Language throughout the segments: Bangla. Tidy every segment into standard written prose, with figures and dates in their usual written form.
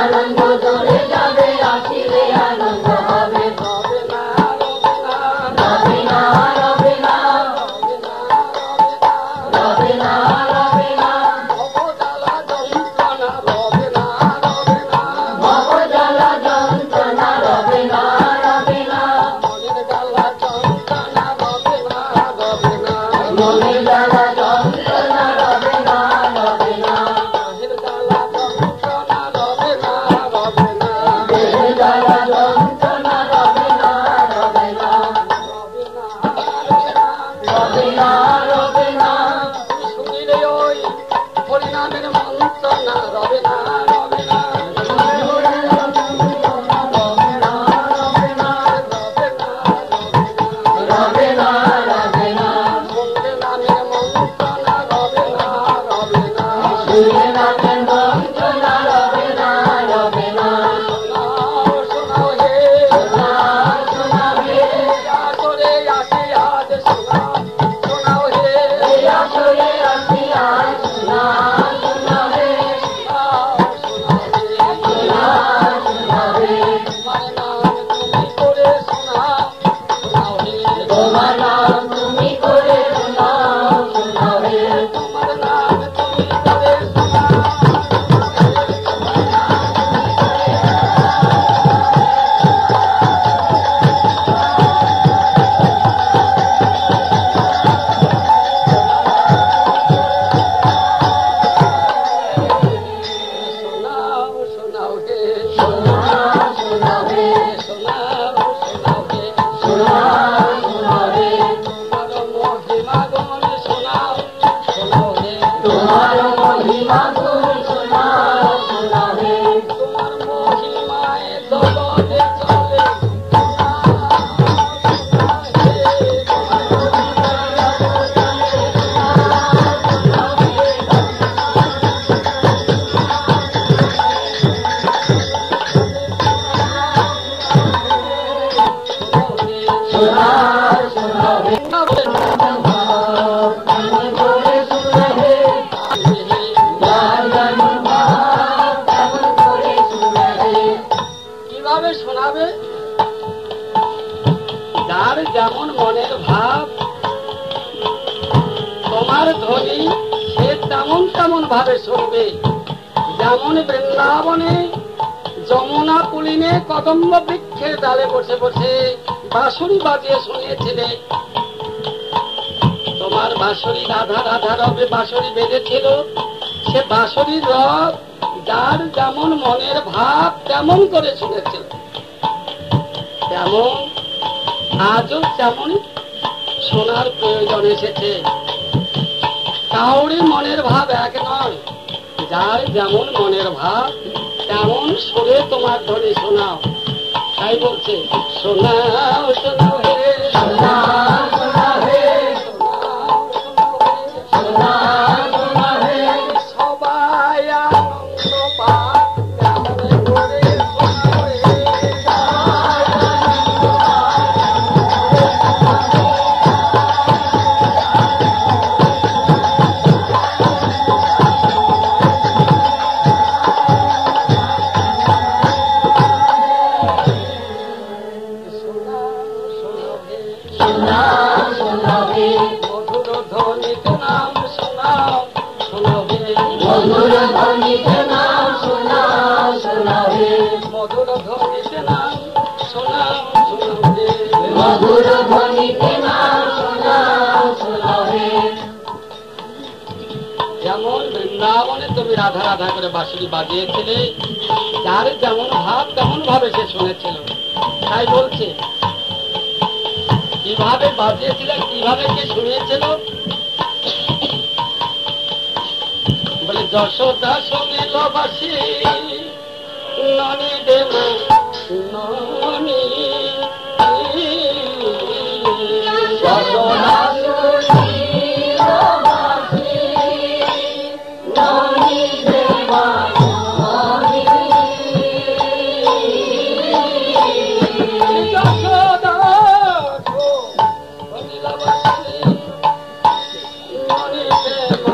আনন্দ দূরে যাবে আসিলে আনন্দ হবে রবে না রবে না রবে না রবে না ভবজ্বালা যন্ত্রণা রবে না রবে না ভবজ্বালা যন্ত্রণা রবে না রবে না মনের জ্বালা যন্ত্রণা রবে না রবে না মনের জ্বালা যন্ত্রণা রবে না রবে না মনের জ্বালা যন্ত্রণা রবে না রবে না দেহের জ্বালা যন্ত্রণা রবে না রবে না রবে না রবে না শুনিলে ওই হরিনামের মন্ত্রণা রবে না রবে না রবে না রবে না রবে না হরিনামের মন্ত্রণা রবে না রবে না হরিনামের মন্ত্রণা রবে না রবে না শোনাও হে শোনাও হে আসরে আসি আজ শোনাও হে আসরে আসি আজ শোনাও হে শোনাও হে তোমার নাম তুমি করে শোনাও হে তোমার নাম তুমি করে শোনাও হে তোমার নাম তুমি করে শোনাও শোনাও হে শোনাও হে শোনাও হে শোনাও হে তোমার মহিমা গুণ শোনাও হে তোমার মহিমা গুণ শোনাও হে তোমার মহিমায় জগতে চলে কিভাবে শোনাবে? যার যেমন মনের ভাব তোমার ধ্বনি সে তেমন তেমন ভাবে শুনবে। যেমন বৃন্দাবনে যমুনা পুলিনে কদম্ব বৃক্ষের ডালে বসে বসে বাঁশরি বাজিয়ে শুনিয়েছিলে, তোমার বাঁশরি রাধা রাধা রবে বাঁশরি বেজেছিল, সে বাঁশরির রব যার যেমন মনের ভাব তেমন করে শুনেছিল, তেমন আজও তেমন শোনার প্রয়োজন এসেছে। কাউরি মনের ভাব এক নয়, যার যেমন মনের ভাব তেমন সুরে তোমার ধ্বনি শোনাও। তাই বলছে শোনাও শোনাও হে শোনাও শোনাও হে শোনাও শোনাও হে সবাই আনন্দ পাক কেমন করে শোনাও হে মধুর ধ্বনিতে নাম শোনাও শোনাও হে মধুর ধ্বনিতে নাম শোনাও শোনাও হে মধুর ধ্বনিতে নাম শোনাও শোনাও হে মধুর ধ্বনিতে নাম শোনাও শোনাও হে। যেমন বৃন্দাবনে তুমি রাধা রাধা করে বাঁশরি বাজিয়েছিলে, যার যেমন ভাব তেমন ভাবে সে শুনেছিল। তাই বলছে কিভাবে বাজিয়েছিল, কিভাবে কে শুনিয়েছিল, বলে যশোদা শুনিল বাসি ননি দেব ননি যশোদা শুনিল বাসি ননি দেব ননি যশোদা শুনিল বাসি ননি দেব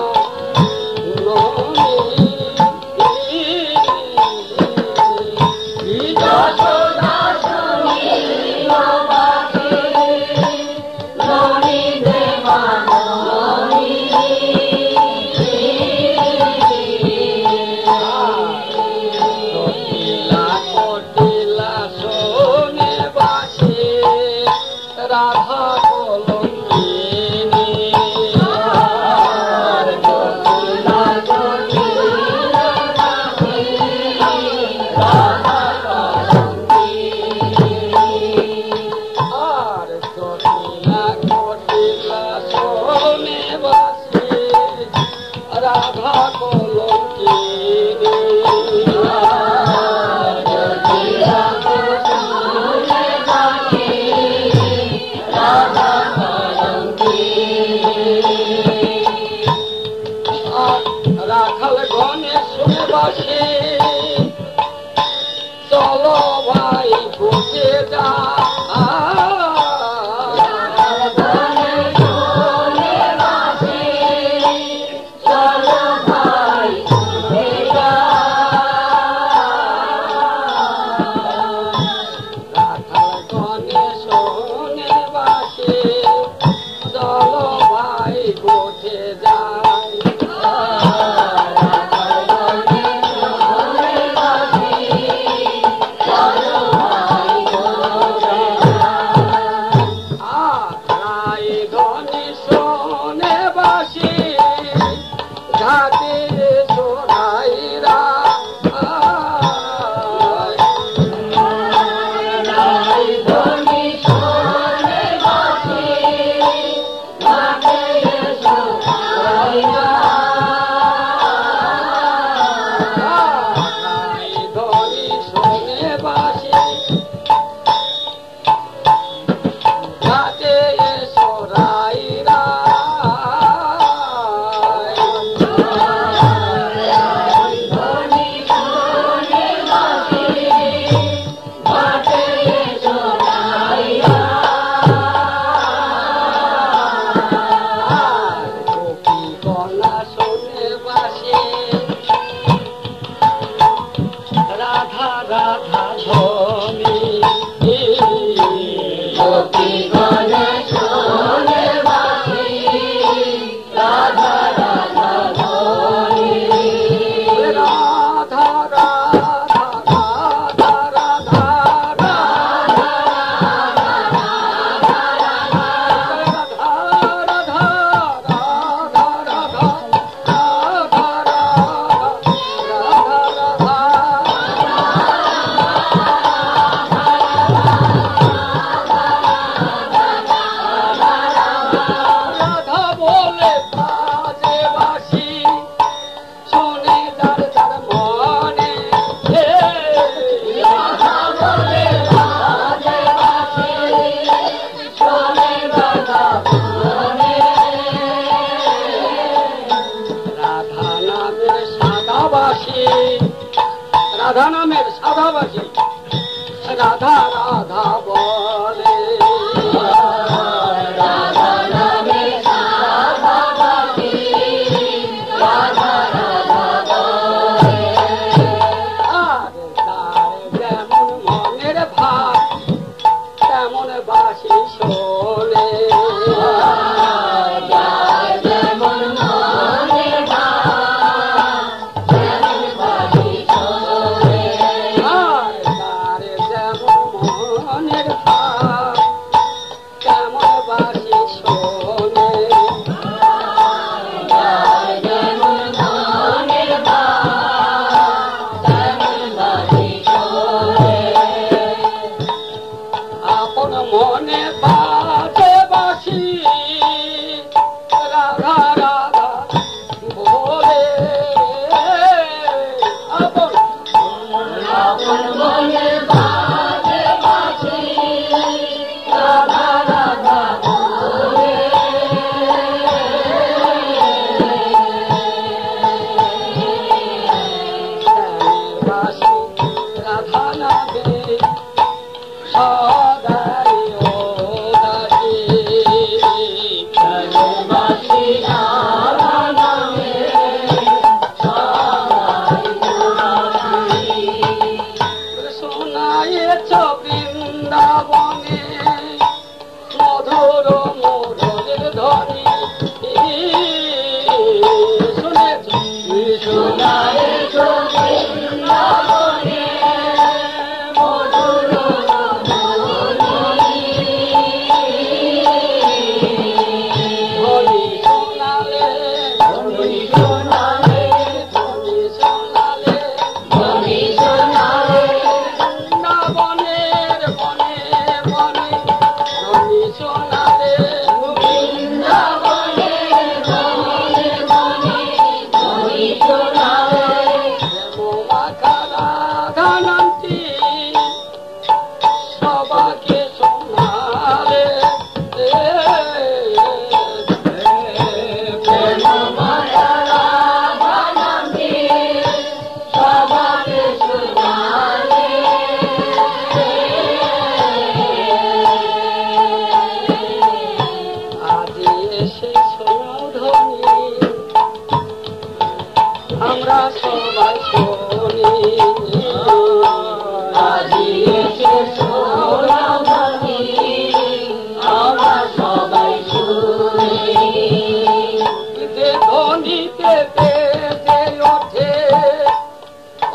রাধাবাসী রাধা রাধা বলে রাধা নামে রাধাবাসী রাধা রাধা বলে। আর তার যেমন মনের ভাব তেমন বাসি শোনে যার যেমন মনের ভাব তেমন বাসি শোনে। আর তার যেমন মনের ভাব তেমন বাসি শোনে যার যেমন মনের ভাব তেমন বাসি শোনে। আপন মনে বাজে বাসি রাধা রাধা বলে আপন আপন মনে বাজে বাঁশি রাধা রাধা বলে। বাসি রাধা নামে সদাই ও দাসী বাঁশি রাধা নামে সবাই বাঁশি। শোনায়েছ বৃন্দাবনে মধুর মোরের ধ্বনি শুনেছ সোনারে বৃন্দাবনে মধুর ধ্বনি। ধ্বনি শোনালে ধ্বনি শোনালে ধ্বনি শোনালে ধ্বনি শোনালে বৃন্দাবনের বনে বনে ধ্বনি শোনালে বৃন্দাবনের বনে বনে ধ্বনি শোনালে। রাধানান্তি সবাকে শোনালে প্রেম মায়া রাধা নামে সবাকে শোনালে। আজি এসে শোনো ধ্বনি আমরা সবাই শুনি আজি এসে শোনা ধ্বনি আমরা সবাই শুনি। যে ধ্বনিতে বেজে ওঠে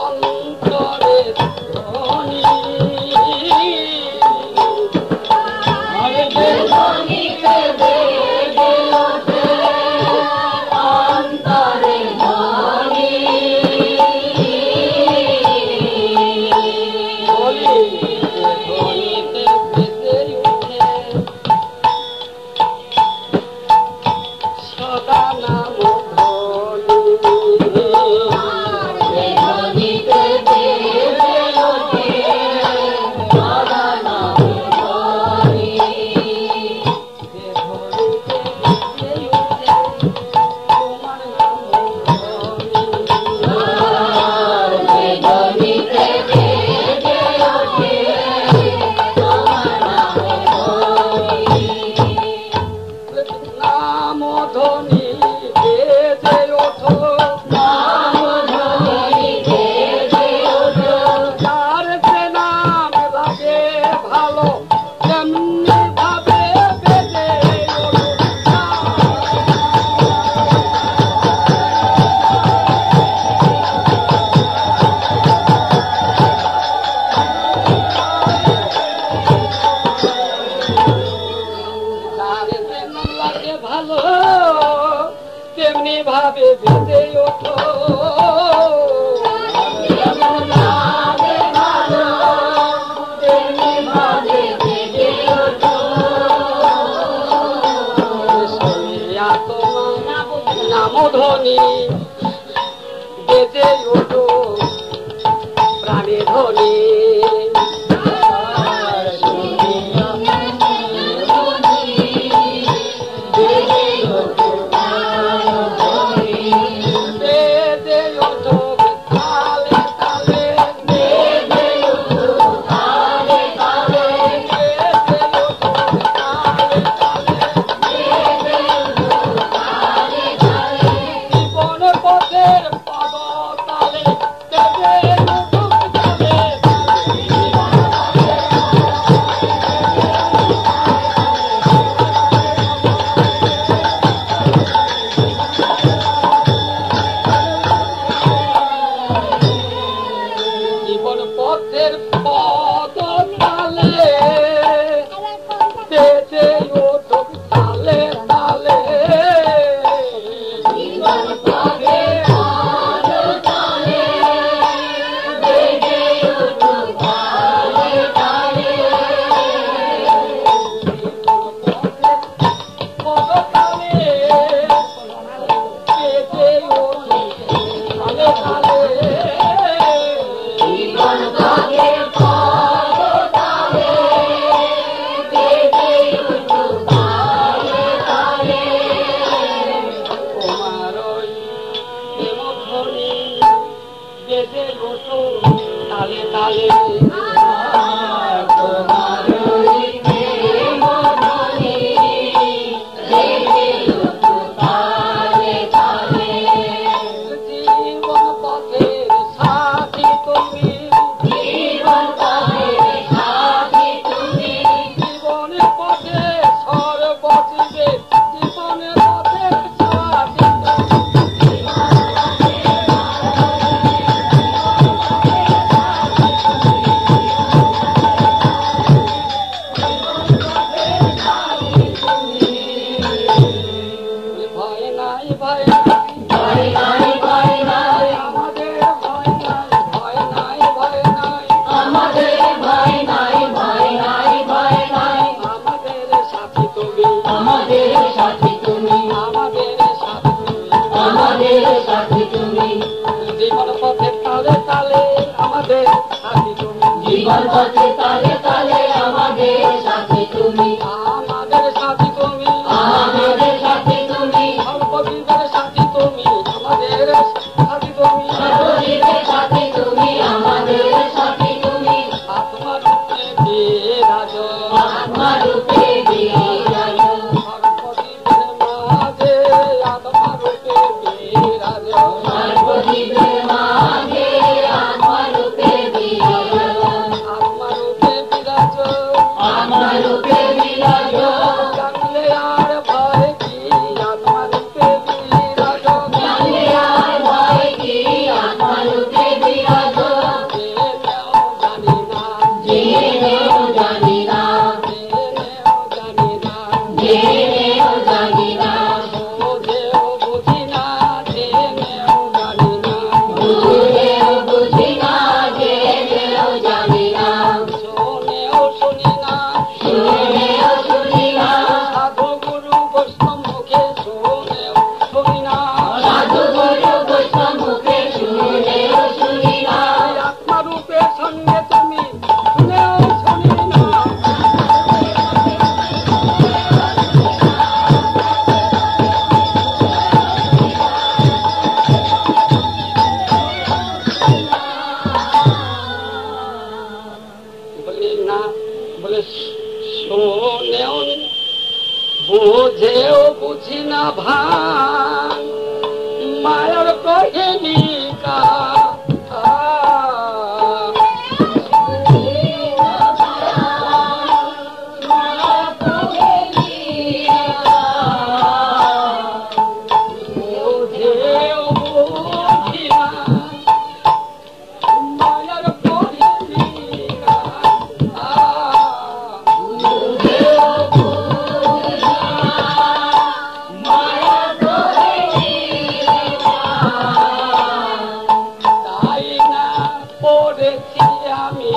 অন্তরে ধ্বনি আরে যে ধ্বনিতে বেজে ওঠে অন্তরে ধ্বনি। বলি যে ধ্বনিতে বেজে ওঠে সদা নাম ধ্বনি যে ধ্বনিতে বেজে ওঠে সদা নাম ধ্বনি। যে ধ্বনিতে বেজে ওঠে তোমার নাম ধ্বনি যে ধ্বনিতে বেজে ওঠে তোমার নাম ধ্বনি। নাম ধ্বনি বেজে ওঠো নাম ধ্বনি বেজে ওঠো যার যে নাম লাগে ভালো তেমনি ভাবে বেজে ওঠো যার যে নাম লাগে ভালো তেমনি ভাবে বেজে ওঠো যেমন লাগে ভালো তেমনি ভাবে বেজে ওঠো। শুনিয়া তোমার নাম ধ্বনি বেজে ওঠো প্রাণে ধ্বনি বেজে ওঠো তালে তালে ভয় ভয় নাই ভয় নাই আমাদের ভয় নাই ভয় নাই ভয় নাই আমাদের ভয় নাই ভয় নাই ভয় নাই আমাদের সাথী তুমি আমাদের সাথী তুমি আমাদের সাথী তুমি আমাদের সাথী তুমি জীবন পথে তালে তালে আমাদের সাথী তুমি জীবন পথে তালে তালে আমাদের সাথী তুমি আমাদের সাথী তুমি আমাদের সাথী তুমি সর্বজীবের সাথী তুমি আমাদের সাথী তুমি সর্বজীবের সাথী তুমি আমাদের সাথী তুমি আত্মা রূপে বিরাজ আত্মা রূপে বিরাজ সর্বজীবের মাঝে আত্মা রূপে বিরাজ সর্বজীবের মাঝে আত্মা রূপে বিরাজ আত্মা রূপে বিরাজ আত্মা রূপে বিরাজ জানলে আর ভয় কি আত্মা রূপে বিরাজ জানলে আর ভয় কি আত্মা রূপে বিরাজ জেনেও জানি না জেনেও জানি না জেনেও জানি না বুঝেও বুঝি না জেনেও জানি না শোনেও শুনি না শুনেও শুনি না সাধু গুরু বৈষ্ণব মুখে শোনেও শুনি না সাধু গুরু বৈষ্ণব মুখে শুনেও শুনি না আত্মারূপের সঙ্গে তুমি শুনেও শুনি না বলি না বলে শোনেও বুঝেও বুঝি না ভান মায়ার কহিনিকা বুঝেও বুঝি না মায়ার কহিনিকা তাই না পড়েছি আমি